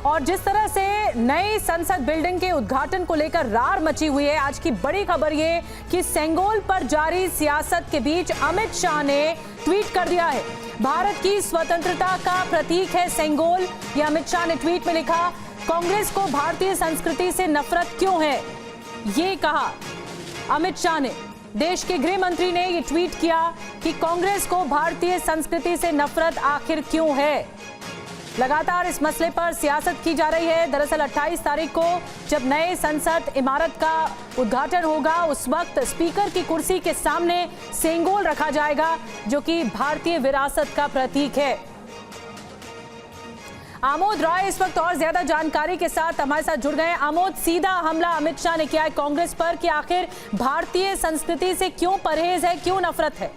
और जिस तरह से नई संसद बिल्डिंग के उद्घाटन को लेकर रार मची हुई है, आज की बड़ी खबर ये कि सेंगोल पर जारी सियासत के बीच अमित शाह ने ट्वीट कर दिया है। भारत की स्वतंत्रता का प्रतीक है सेंगोल, ये अमित शाह ने ट्वीट में लिखा। कांग्रेस को भारतीय संस्कृति से नफरत क्यों है, ये कहा अमित शाह ने। देश के गृह मंत्री ने ये ट्वीट किया कि कांग्रेस को भारतीय संस्कृति से नफरत आखिर क्यों है। लगातार इस मसले पर सियासत की जा रही है। दरअसल 28 तारीख को जब नए संसद इमारत का उद्घाटन होगा, उस वक्त स्पीकर की कुर्सी के सामने सेंगोल रखा जाएगा, जो कि भारतीय विरासत का प्रतीक है। आमोद राय इस वक्त और ज्यादा जानकारी के साथ हमारे साथ जुड़ गए। आमोद, सीधा हमला अमित शाह ने किया है कांग्रेस पर कि आखिर भारतीय संस्कृति से क्यों परहेज है, क्यों नफरत है?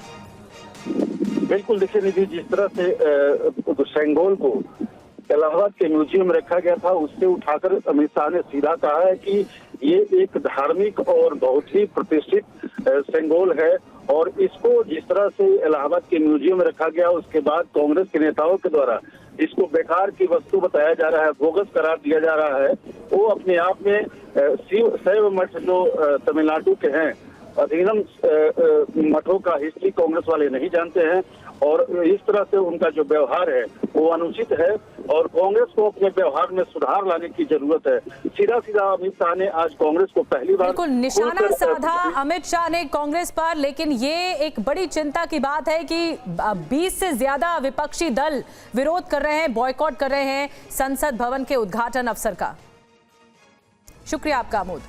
बिल्कुल, देखिए निधि, जिस तरह से सेंगोल को इलाहाबाद के म्यूजियम में रखा गया था, उससे उठाकर अमित शाह ने सीधा कहा है कि ये एक धार्मिक और बहुत ही प्रतिष्ठित सेंगोल है, और इसको जिस तरह से इलाहाबाद के म्यूजियम में रखा गया, उसके बाद कांग्रेस के नेताओं के द्वारा इसको बेकार की वस्तु बताया जा रहा है, बोगस करार दिया जा रहा है। वो अपने आप में शैव मठ जो तमिलनाडु के हैं, अधिनम मठों का हिस्ट्री कांग्रेस वाले नहीं जानते हैं, और इस तरह से उनका जो व्यवहार है वो अनुचित है, और कांग्रेस को अपने व्यवहार में सुधार लाने की जरूरत है। सीधा सीधा अमित शाह ने आज कांग्रेस को पहली बार बिल्कुल निशाना साधा अमित शाह ने कांग्रेस पर। लेकिन ये एक बड़ी चिंता की बात है कि 20 से ज्यादा विपक्षी दल विरोध कर रहे हैं, बॉयकॉट कर रहे हैं संसद भवन के उद्घाटन अवसर का। शुक्रिया आपका आमोद।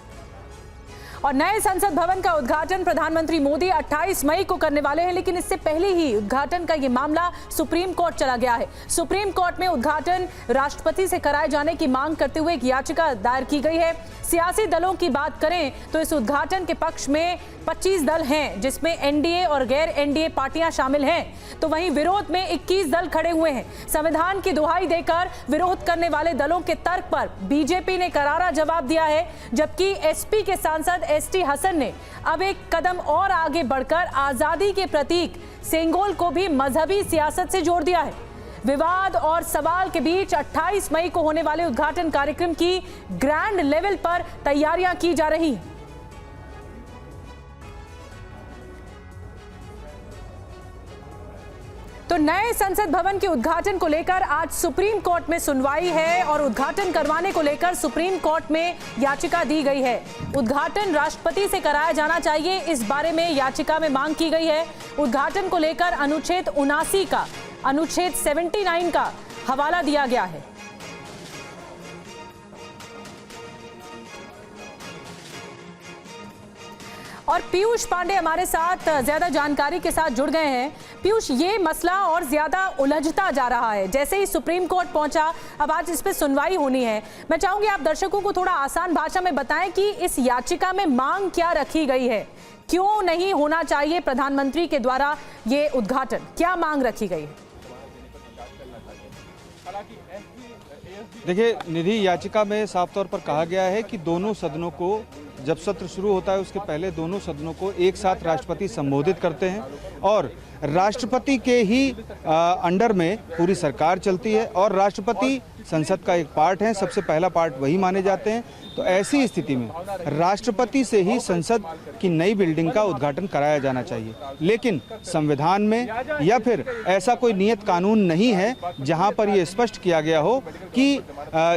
और नए संसद भवन का उद्घाटन प्रधानमंत्री मोदी 28 मई को करने वाले हैं, लेकिन इससे पहले ही उद्घाटन का ये मामला सुप्रीम कोर्ट चला गया है। सुप्रीम कोर्ट में उद्घाटन राष्ट्रपति से कराए जाने की मांग करते हुए एक याचिका दायर की गई है। सियासी दलों की बात करें तो इस उद्घाटन के पक्ष में 25 दल हैं, जिसमें एनडीए और गैर एनडीए पार्टियां शामिल हैं, तो वहीं विरोध में 21 दल खड़े हुए हैं। संविधान की दुहाई देकर विरोध करने वाले दलों के तर्क पर बीजेपी ने करारा जवाब दिया है, जबकि एसपी के सांसद एसटी हसन ने अब एक कदम और आगे बढ़कर आजादी के प्रतीक सेंगोल को भी मजहबी सियासत से जोड़ दिया है। विवाद और सवाल के बीच 28 मई को होने वाले उद्घाटन कार्यक्रम की ग्रैंड लेवल पर तैयारियां की जा रही हैं। तो नए संसद भवन के उद्घाटन को लेकर आज सुप्रीम कोर्ट में सुनवाई है, और उद्घाटन करवाने को लेकर सुप्रीम कोर्ट में याचिका दी गई है। उद्घाटन राष्ट्रपति से कराया जाना चाहिए, इस बारे में याचिका में मांग की गई है। उद्घाटन को लेकर अनुच्छेद 79 का, अनुच्छेद 79 का हवाला दिया गया है। और पीयूष पांडे हमारे साथ ज्यादा जानकारी के साथ जुड़ गए हैं। पीयूष, ये मसला और ज्यादा उलझता जा रहा है, जैसे ही सुप्रीम कोर्ट पहुंचा, अब आज इस पे सुनवाई होनी है। मैं चाहूंगी आप दर्शकों को थोड़ा आसान भाषा में बताएं कि इस याचिका में मांग क्या रखी गई है, क्यों नहीं होना चाहिए प्रधानमंत्री के द्वारा ये उद्घाटन, क्या मांग रखी गई है? देखिए निधि, याचिका में साफ तौर पर कहा गया है कि दोनों सदनों को, जब सत्र शुरू होता है उसके पहले दोनों सदनों को एक साथ राष्ट्रपति संबोधित करते हैं, और राष्ट्रपति के ही अंडर में पूरी सरकार चलती है, और राष्ट्रपति संसद का एक पार्ट है, सबसे पहला पार्ट वही माने जाते हैं। तो ऐसी स्थिति में राष्ट्रपति से ही संसद की नई बिल्डिंग का उद्घाटन कराया जाना चाहिए। लेकिन संविधान में या फिर ऐसा कोई नियत कानून नहीं है जहां पर यह स्पष्ट किया गया हो कि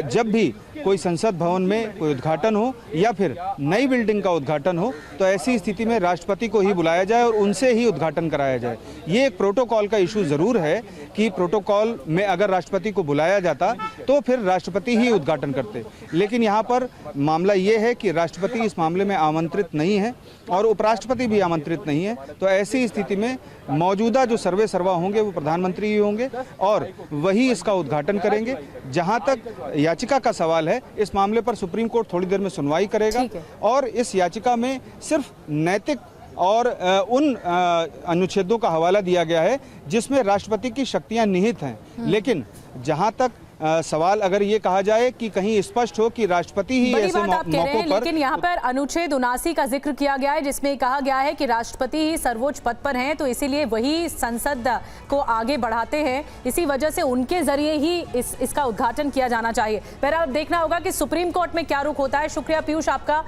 जब भी कोई संसद भवन में कोई उद्घाटन हो या फिर नई बिल्डिंग का उद्घाटन हो, तो ऐसी स्थिति में राष्ट्रपति को ही बुलाया जाए और उनसे ही उद्घाटन कराया जाए। ये एक प्रोटोकॉल का इशू जरूर है कि प्रोटोकॉल में अगर राष्ट्रपति को बुलाया जाता तो फिर राष्ट्रपति ही उद्घाटन करते, लेकिन यहाँ पर मामला ये है कि राष्ट्रपति इस मामले में आमंत्रित नहीं है और उपराष्ट्रपति भी आमंत्रित नहीं है। तो ऐसी स्थिति में मौजूदा जो सर्वे सर्वा होंगे वो प्रधानमंत्री ही होंगे और वही इसका उद्घाटन करेंगे। जहां तक याचिका का सवाल है, इस मामले पर सुप्रीम कोर्ट थोड़ी देर में सुनवाई करेगा और इस याचिका में सिर्फ नैतिक और उन अनुच्छेदों का हवाला दिया गया है जिसमें राष्ट्रपति की शक्तियां निहित हैं। लेकिन जहां तक सवाल अगर ये कहा जाए कि कहीं स्पष्ट हो कि राष्ट्रपति ही बड़ी ऐसे बात आप कह रहे हैं, मौकों पर, लेकिन यहाँ पर अनुच्छेद 79 का जिक्र किया गया है जिसमें कहा गया है कि राष्ट्रपति ही सर्वोच्च पद पर हैं, तो इसीलिए वही संसद को आगे बढ़ाते हैं, इसी वजह से उनके जरिए ही इसका उद्घाटन किया जाना चाहिए। पर अब देखना होगा कि सुप्रीम कोर्ट में क्या रुख होता है। शुक्रिया पीयूष आपका।